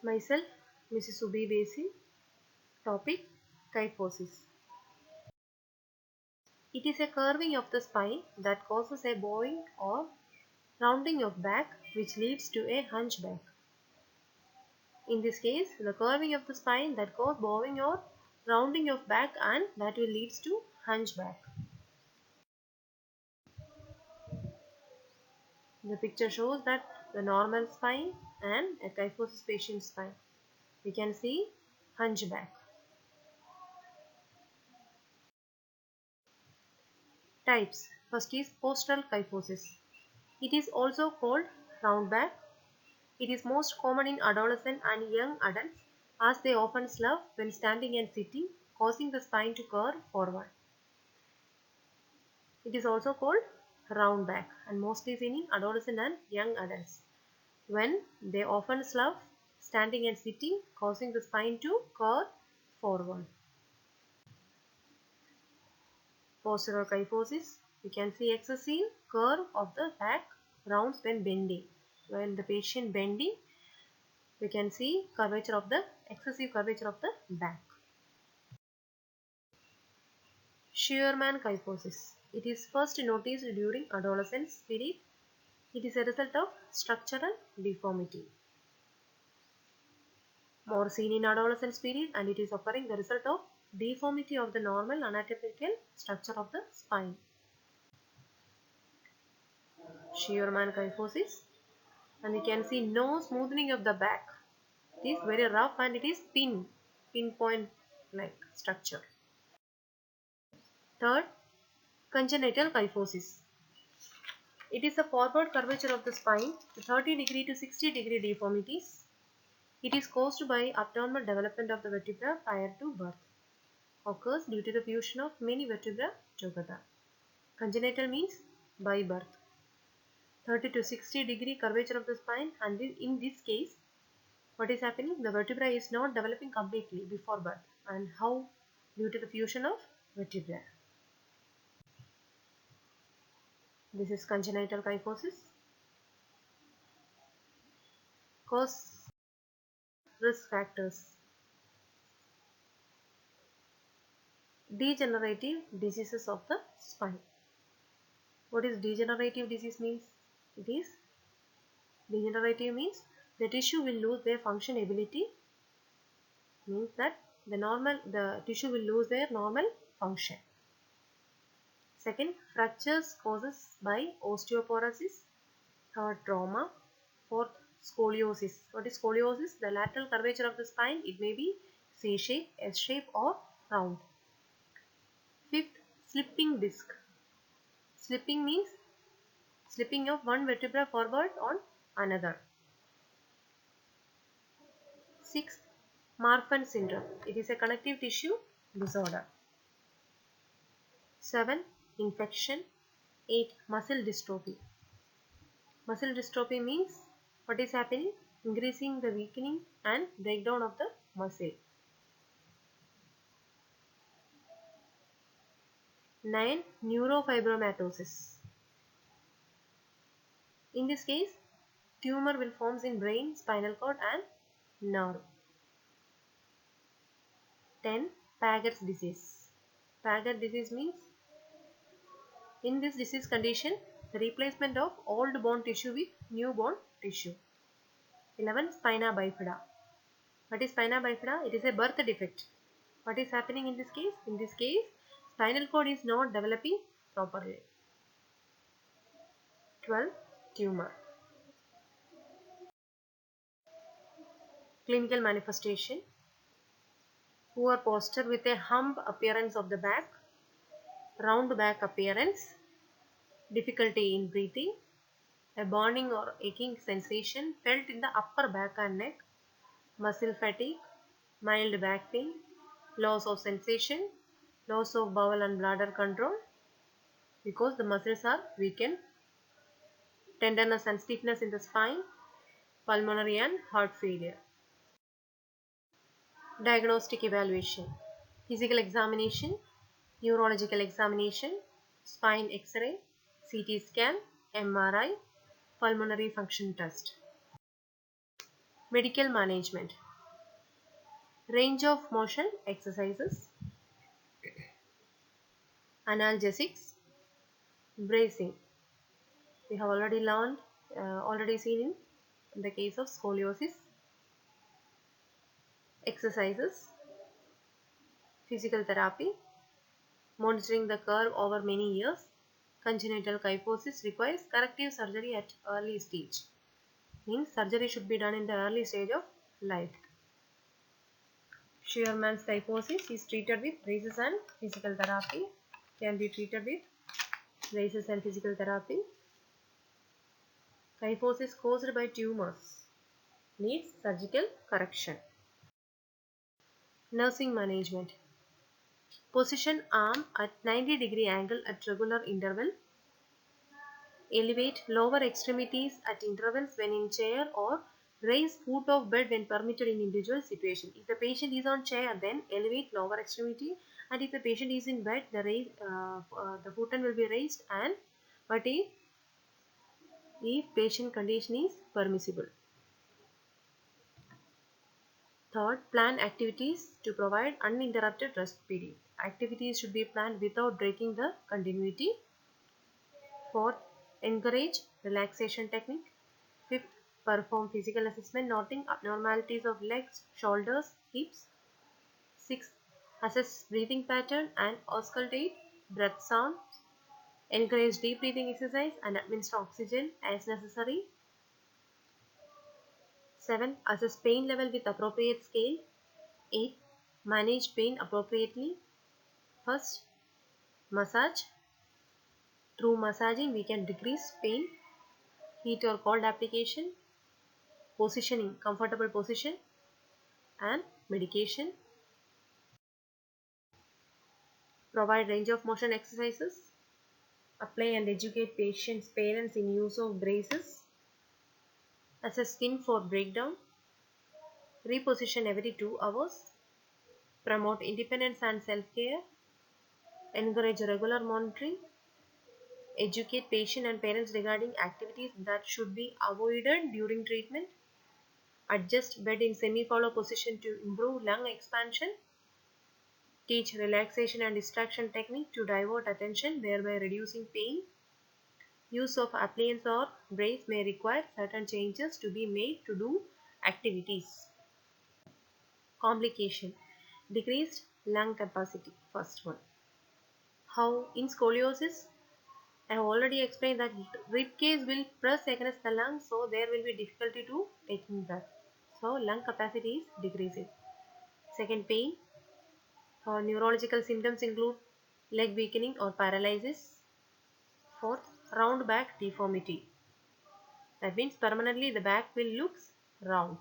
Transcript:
Myself, Mrs. Subi Besi. Topic: kyphosis. It is a curving of the spine that causes a bowing or rounding of back which leads to a hunchback. In this case, the curving of the spine that causes bowing or rounding of back and that will leads to hunchback. The picture shows that the normal spine and a kyphosis patient spine. We can see hunchback. Types. First is postural kyphosis. It is also called round back. It is most common in adolescent and young adults as they often slough when standing and sitting, causing the spine to curve forward. It is also called round back and mostly seen in adolescent and young adults when they often slough standing and sitting, causing the spine to curve forward. Postural kyphosis. We can see excessive curve of the back rounds when bending. When the patient bending, we can see excessive curvature of the back. Shearman kyphosis. It is first noticed during adolescence period. It is a result of structural deformity. More seen in adolescence period and it is occurring the result of deformity of the normal anatomical structure of the spine. Shearman kyphosis. And we can see no smoothing of the back. It is very rough and it is pinpoint like structure. Third, congenital kyphosis. It is a forward curvature of the spine to 30° to 60° deformities. It is caused by abnormal development of the vertebra prior to birth. Occurs due to the fusion of many vertebrae together. Congenital means by birth. 30 to 60° curvature of the spine, and in this case, what is happening? The vertebra is not developing completely before birth. And how? Due to the fusion of vertebrae. This is congenital kyphosis. Cause, risk factors. Degenerative diseases of the spine. What is degenerative disease means? It is degenerative means the tissue will lose their function ability, means that the tissue will lose their normal function. Second, fractures causes by osteoporosis. Third, trauma. Fourth, scoliosis. What is scoliosis? The lateral curvature of the spine. It may be C shape, S shape or round. Fifth, slipping disc. Slipping means slipping of one vertebra forward on another. Sixth, Marfan syndrome. It is a connective tissue disorder. 7. Infection. 8. Muscle dystrophy. Muscle dystrophy means what is happening? Increasing the weakening and breakdown of the muscle. 9. Neurofibromatosis. In this case, tumor will form in brain, spinal cord and nerve. 10. Paget's disease. Paget disease means in this disease condition, the replacement of old bone tissue with new bone tissue. 11. Spina bifida. What is spina bifida? It is a birth defect. What is happening in this case? In this case, spinal cord is not developing properly. 12. Tumor. Clinical manifestation. Poor posture with a hump appearance of the back, round back appearance, difficulty in breathing, a burning or aching sensation felt in the upper back and neck, muscle fatigue, mild back pain, loss of sensation, loss of bowel and bladder control because the muscles are weakened, tenderness and stiffness in the spine, pulmonary and heart failure. Diagnostic evaluation. Physical examination, neurological examination, spine X-ray, CT scan, MRI, pulmonary function test. Medical management. Range of motion exercises, analgesics, bracing. We have already learned, already seen in the case of scoliosis. Exercises, physical therapy, monitoring the curve over many years. Congenital kyphosis requires corrective surgery at early stage. Means surgery should be done in the early stage of life. Shearman's kyphosis is treated with braces and physical therapy. Can be treated with braces and physical therapy. Kyphosis caused by tumors needs surgical correction. Nursing management. Position arm at 90-degree angle at regular interval. Elevate lower extremities at intervals when in chair, or raise foot of bed when permitted in individual situation. If the patient is on chair, then elevate lower extremity, and if the patient is in bed, the futon will be raised, and but if patient condition is permissible. Third, plan activities to provide uninterrupted rest period. Activities should be planned without breaking the continuity. Fourth, encourage relaxation technique. Fifth, perform physical assessment noting abnormalities of legs, shoulders, hips. Sixth, assess breathing pattern and auscultate breath sounds. Encourage deep breathing exercise and administer oxygen as necessary. 7. Assess pain level with appropriate scale. 8. Manage pain appropriately. First, massage. Through massaging, we can decrease pain. Heat or cold application. Positioning, comfortable position. And medication. Provide range of motion exercises. Apply and educate patients' parents in use of braces. Assess skin for breakdown. Reposition every 2 hours. Promote independence and self-care. Encourage regular monitoring. Educate patient and parents regarding activities that should be avoided during treatment. Adjust bed in semi-follow position to improve lung expansion. Teach relaxation and distraction technique to divert attention, thereby reducing pain. Use of appliance or brace may require certain changes to be made to do activities. Complication. Decreased lung capacity. First one. How in scoliosis? I have already explained that rib cage will press against the lung, so there will be difficulty to taking breath. So lung capacity is decreasing. Second, pain. Neurological symptoms include leg weakening or paralysis. Fourth, round back deformity. That means permanently the back will look round.